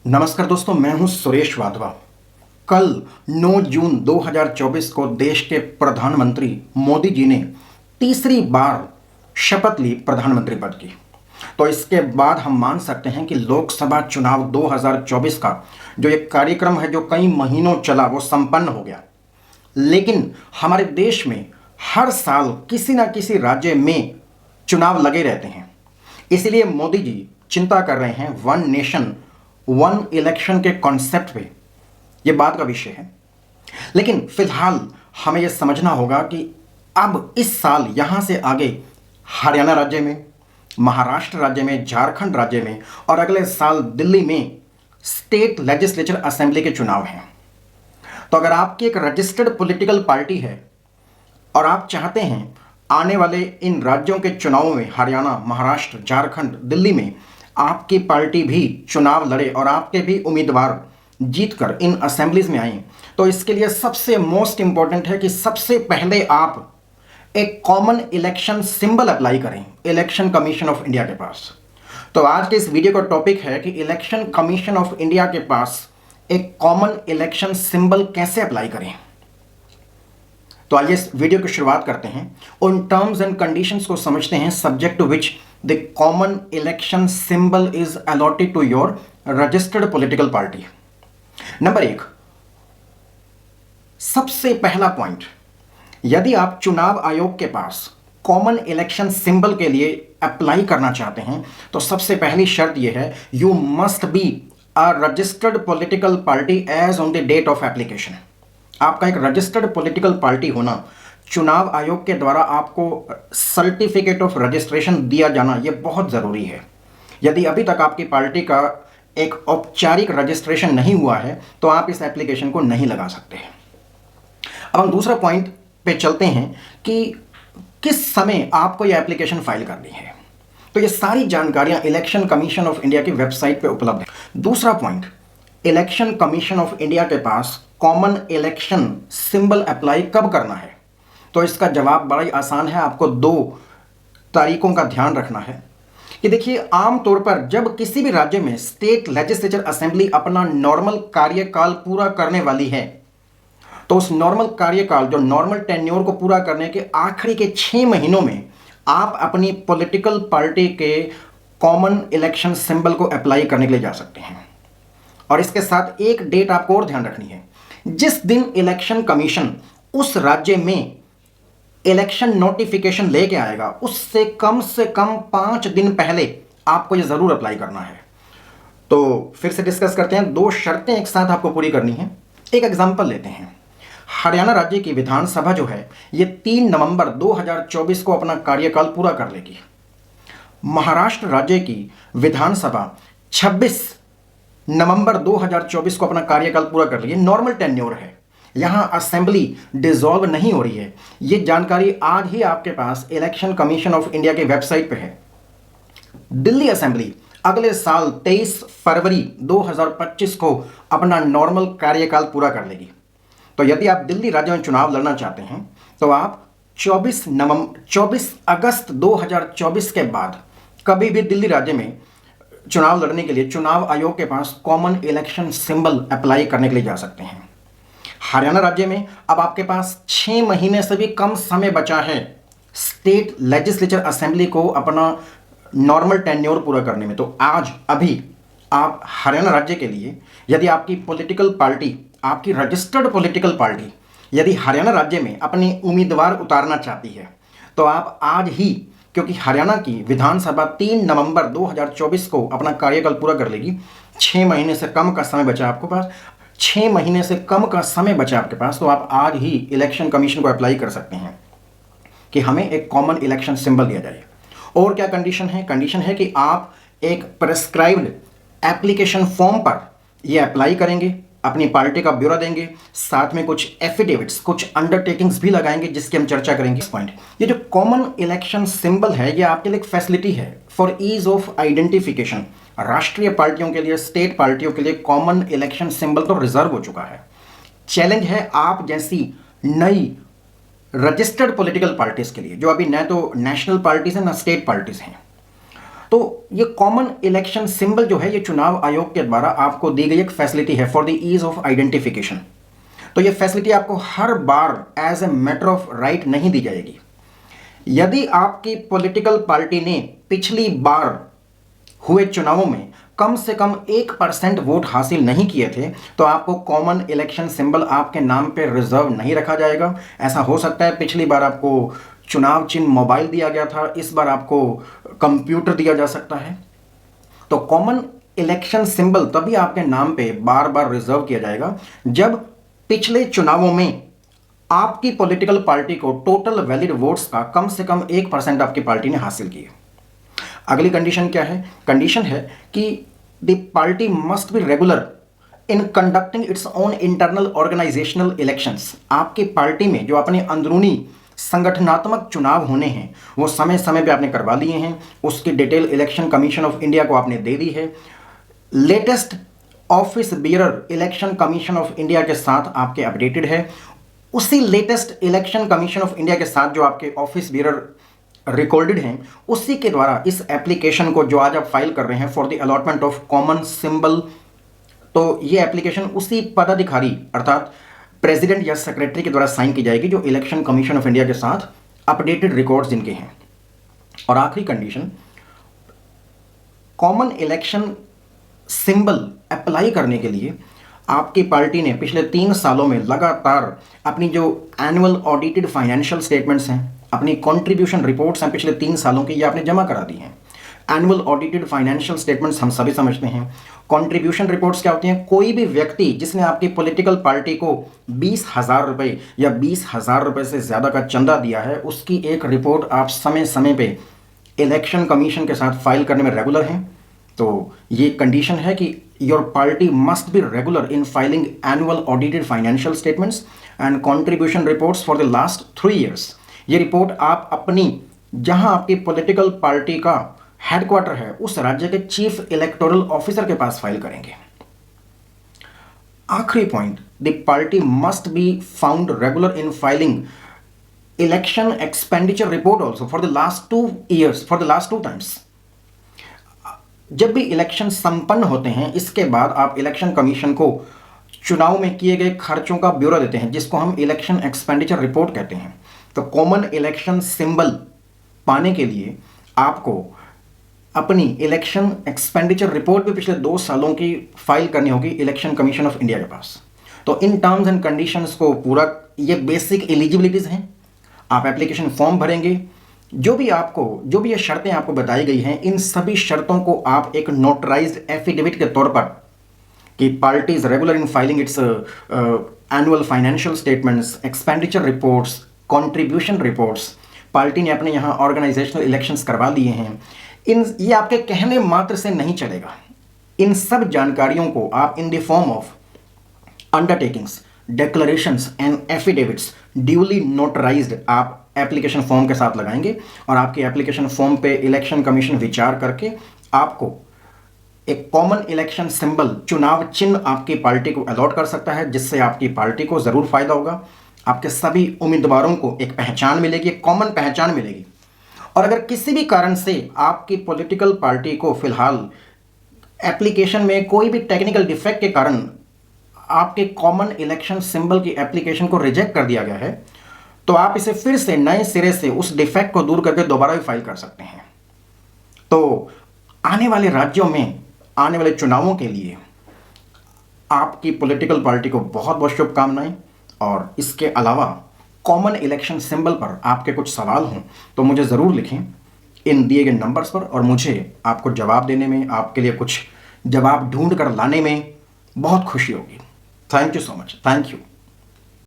नमस्कार दोस्तों, मैं हूं सुरेश वाधवा। कल 9 जून 2024 को देश के प्रधानमंत्री मोदी जी ने तीसरी बार शपथ ली प्रधानमंत्री पद की। तो इसके बाद हम मान सकते हैं कि लोकसभा चुनाव 2024 का जो एक कार्यक्रम है, जो कई महीनों चला, वो संपन्न हो गया। लेकिन हमारे देश में हर साल किसी न किसी राज्य में चुनाव लगे रहते हैं। इसलिए मोदी जी चिंता कर रहे हैं वन नेशन वन इलेक्शन के कॉन्सेप्ट पे। ये बात का विषय है। लेकिन फिलहाल हमें यह समझना होगा कि अब इस साल यहां से आगे हरियाणा राज्य में, महाराष्ट्र राज्य में, झारखंड राज्य में और अगले साल दिल्ली में स्टेट लेजिस्लेचर असेंबली के चुनाव हैं। तो अगर आपकी एक रजिस्टर्ड पॉलिटिकल पार्टी है और आप चाहते हैं आने वाले इन राज्यों के चुनावों में, हरियाणा, महाराष्ट्र, झारखंड, दिल्ली में आपकी पार्टी भी चुनाव लड़े और आपके भी उम्मीदवार जीतकर इन असेंबलीज में आए, तो इसके लिए सबसे मोस्ट इंपॉर्टेंट है कि सबसे पहले आप एक कॉमन इलेक्शन सिंबल अप्लाई करें इलेक्शन कमीशन ऑफ इंडिया के पास। तो आज के इस वीडियो का टॉपिक है कि इलेक्शन कमीशन ऑफ इंडिया के पास एक कॉमन इलेक्शन सिंबल कैसे अप्लाई करें। तो आइए इस वीडियो की शुरुआत करते हैं। उन टर्म्स एंड कंडीशंस को समझते हैं subject to which the common election symbol is allotted to your registered political party. Number 1, सबसे पहला पॉइंट, यदि आप चुनाव आयोग के पास कॉमन इलेक्शन सिंबल के लिए अप्लाई करना चाहते हैं तो सबसे पहली शर्त यह है, you must be a registered political party as on the date of application. आपका एक रजिस्टर्ड पॉलिटिकल पार्टी होना, चुनाव आयोग के द्वारा आपको सर्टिफिकेट ऑफ रजिस्ट्रेशन दिया जाना, यह बहुत ज़रूरी है। यदि अभी तक आपकी पार्टी का एक औपचारिक रजिस्ट्रेशन नहीं हुआ है तो आप इस एप्लीकेशन को नहीं लगा सकते। अब हम दूसरा पॉइंट पे चलते हैं कि किस समय आपको यह एप्लीकेशन फाइल करनी है। तो ये सारी जानकारियां इलेक्शन कमीशन ऑफ इंडिया की वेबसाइट पे उपलब्ध है। दूसरा point, election commission of India के पास कॉमन इलेक्शन सिंबल अप्लाई कब करना है। तो इसका जवाब बड़ा ही आसान है। आपको 2 तारीखों का ध्यान रखना है कि देखिए, आमतौर पर जब किसी भी राज्य में स्टेट लेजिस्लेचर असेंबली अपना नॉर्मल कार्यकाल पूरा करने वाली है तो उस नॉर्मल कार्यकाल, जो नॉर्मल टेन्योर को पूरा करने के आखिरी के 6 महीनों में आप अपनी पॉलिटिकल पार्टी के कॉमन इलेक्शन सिंबल को अप्लाई करने के लिए जा सकते हैं। और इसके साथ एक डेट आपको और ध्यान रखनी है, जिस दिन इलेक्शन कमीशन उस राज्य में इलेक्शन नोटिफिकेशन लेके आएगा उससे कम 5 दिन पहले आपको यह जरूर अप्लाई करना है। तो फिर से डिस्कस करते हैं। 2 शर्तें एक साथ आपको पूरी करनी है। एक एग्जांपल लेते हैं। हरियाणा राज्य की विधानसभा जो है ये 3 नवंबर 2024 को अपना कार्यकाल पूरा कर लेगी। महाराष्ट्र राज्य की विधानसभा 26 नवंबर 2024 को अपना कार्यकाल पूरा कर लेगी। नॉर्मल टेन्योर है, यहां असेंबली डिसॉल्व नहीं हो रही है। यह जानकारी आज ही आपके पास इलेक्शन कमीशन ऑफ इंडिया की वेबसाइट पे है। दिल्ली असेंबली अगले साल 23 फरवरी 2025 को अपना नॉर्मल कार्यकाल पूरा कर लेगी। तो यदि आप दिल्ली राज्य में चुनाव लड़ना चाहते हैं तो आप 24 अगस्त 2024 के बाद कभी भी दिल्ली राज्य में चुनाव लड़ने के लिए चुनाव आयोग के पास कॉमन इलेक्शन सिंबल अप्लाई करने के लिए जा सकते हैं। हरियाणा राज्य में अब आपके पास 6 महीने से भी कम समय बचा है स्टेट लेजिस्लेचर असेंबली को अपना नॉर्मल टेन्योर पूरा करने में। तो आज अभी आप हरियाणा राज्य के लिए, यदि आपकी पॉलिटिकल पार्टी, आपकी रजिस्टर्ड पॉलिटिकल पार्टी यदि हरियाणा राज्य में अपने उम्मीदवार उतारना चाहती है तो आप आज ही, क्योंकि हरियाणा की विधानसभा 3 नवंबर 2024 को अपना कार्यकाल पूरा कर लेगी, 6 महीने से कम का समय बचा आपके पास, 6 महीने से कम का समय बचा आपके पास, तो आप आज ही इलेक्शन कमीशन को अप्लाई कर सकते हैं कि हमें एक कॉमन इलेक्शन सिंबल दिया जाए। और क्या कंडीशन है? कंडीशन है कि आप एक प्रेस्क्राइब्ड एप्लीकेशन फॉर्म पर यह अप्लाई करेंगे, अपनी पार्टी का ब्यौरा देंगे, साथ में कुछ एफिडेविट्स, कुछ अंडरटेकिंग्स भी लगाएंगे जिसकी हम चर्चा करेंगे। इस पॉइंट, ये जो कॉमन इलेक्शन सिंबल है ये आपके लिए एक फैसिलिटी है फॉर ईज ऑफ आइडेंटिफिकेशन। राष्ट्रीय पार्टियों के लिए, स्टेट पार्टियों के लिए कॉमन इलेक्शन सिंबल तो रिजर्व हो चुका है। चैलेंज है आप जैसी नई रजिस्टर्ड पॉलिटिकल पार्टीज के लिए, जो अभी न तो नेशनल पार्टीज हैं न स्टेट पार्टीज हैं। तो ये कॉमन इलेक्शन सिंबल जो है ये चुनाव आयोग के द्वारा आपको दी गई एक फैसिलिटी है for the ease of identification. तो ये फैसिलिटी आपको हर बार as a matter of right नहीं दी जाएगी। यदि आपकी पॉलिटिकल पार्टी ने पिछली बार हुए चुनावों में कम से कम 1% वोट हासिल नहीं किए थे तो आपको कॉमन इलेक्शन सिंबल आपके नाम पे रिजर्व नहीं रखा जाएगा। ऐसा हो सकता है पिछली बार आपको चुनाव चिन्ह मोबाइल दिया गया था, इस बार आपको कंप्यूटर दिया जा सकता है। तो कॉमन इलेक्शन सिंबल तभी आपके नाम पे बार बार रिजर्व किया जाएगा जब पिछले चुनावों में आपकी पॉलिटिकल पार्टी को टोटल वैलिड वोट्स का कम से कम 1% आपकी पार्टी ने हासिल किए। अगली कंडीशन क्या है? कंडीशन है कि the party must be regular in conducting its own internal organisational elections. आपकी पार्टी में जो अपने अंदरूनी संगठनात्मक चुनाव होने हैं वो समय समय पे आपने करवा लिए हैं, उसकी detail election commission of India को आपने दे दी है। Latest office bearer election commission of India के साथ आपके अपडेटेड है। उसी latest election commission of India के साथ जो आपके ऑफिस बियरर रिकॉर्डेड हैं उसी के द्वारा इस एप्लीकेशन को जो आज आप फाइल कर रहे हैं for the allotment of common symbol, तो ये एप्लीकेशन उसी पदाधिकारी अर्थात प्रेसिडेंट या सेक्रेटरी के द्वारा साइन की जाएगी जो इलेक्शन कमीशन ऑफ इंडिया के साथ अपडेटेड रिकॉर्ड्स जिनके हैं। और आखिरी condition, common election symbol apply करने के लिए आपकी पार्टी ने पिछले 3 सालों में लगातार अपनी जो एनुअल ऑडिटेड फाइनेंशियल स्टेटमेंट्स हैं, अपनी कंट्रीब्यूशन रिपोर्ट्स हैं पिछले 3 सालों की, ये आपने जमा करा दी हैं। एनुअल ऑडिटेड फाइनेंशियल स्टेटमेंट्स हम सभी समझते हैं। कंट्रीब्यूशन रिपोर्ट्स क्या होती हैं? कोई भी व्यक्ति जिसने आपकी पॉलिटिकल पार्टी को 20,000 रुपये या 20,000 रुपये से ज़्यादा का चंदा दिया है उसकी एक रिपोर्ट आप समय समय पे इलेक्शन कमीशन के साथ फाइल करने में रेगुलर हैं। तो ये कंडीशन है कि your party must be regular in filing annual audited financial statements and contribution reports for the last 3 years. ये रिपोर्ट आप अपनी जहां आपकी पॉलिटिकल पार्टी का हेडक्वार्टर है उस राज्य के चीफ इलेक्टोरल ऑफिसर के पास फाइल करेंगे। आखिरी point, the party must be found regular in filing election expenditure report also for the last 2 years for the last 2 times. जब भी इलेक्शन संपन्न होते हैं इसके बाद आप इलेक्शन कमीशन को चुनाव में किए गए खर्चों का ब्यौरा देते हैं जिसको हम इलेक्शन एक्सपेंडिचर रिपोर्ट कहते हैं। तो कॉमन इलेक्शन सिंबल पाने के लिए आपको अपनी इलेक्शन एक्सपेंडिचर रिपोर्ट भी पिछले 2 सालों की फाइल करनी होगी इलेक्शन कमीशन ऑफ इंडिया के पास। तो इन टर्म्स एंड कंडीशंस को पूरा, ये बेसिक एलिजिबिलिटीज़ हैं। आप एप्लीकेशन फॉर्म भरेंगे, जो भी ये शर्तें आपको बताई गई हैं इन सभी शर्तों को आप एक नोटराइज्ड एफिडेविट के तौर पर कि party is regular in filing it's annual financial statements, expenditure reports, contribution reports, party ने अपने यहाँ ऑर्गेनाइजेशनल इलेक्शंस करवा लिए हैं, ये आपके कहने मात्र से नहीं चलेगा। इन सब जानकारियों को आप in the form of undertakings, declarations and affidavits duly notarised आप एप्लीकेशन फॉर्म के साथ लगाएंगे और आपके एप्लीकेशन फॉर्म पे इलेक्शन कमीशन विचार करके आपको एक कॉमन इलेक्शन सिंबल, चुनाव चिन्ह आपकी पार्टी को अलॉट कर सकता है जिससे आपकी पार्टी को ज़रूर फायदा होगा। आपके सभी उम्मीदवारों को एक पहचान मिलेगी, एक कॉमन पहचान मिलेगी। और अगर किसी भी कारण से आपकी पॉलिटिकल पार्टी को फिलहाल एप्लीकेशन में कोई भी टेक्निकल डिफेक्ट के कारण आपके कॉमन इलेक्शन सिंबल की एप्लीकेशन को रिजेक्ट कर दिया गया है तो आप इसे फिर से नए सिरे से उस डिफेक्ट को दूर करके दोबारा भी फाइल कर सकते हैं। तो आने वाले राज्यों में आने वाले चुनावों के लिए आपकी पॉलिटिकल पार्टी को बहुत बहुत शुभकामनाएं। और इसके अलावा कॉमन इलेक्शन सिंबल पर आपके कुछ सवाल हों तो मुझे ज़रूर लिखें इन दिए गए नंबर्स पर और मुझे आपको जवाब देने में, आपके लिए कुछ जवाब ढूंढ कर लाने में बहुत खुशी होगी। Thank you so much. Thank you.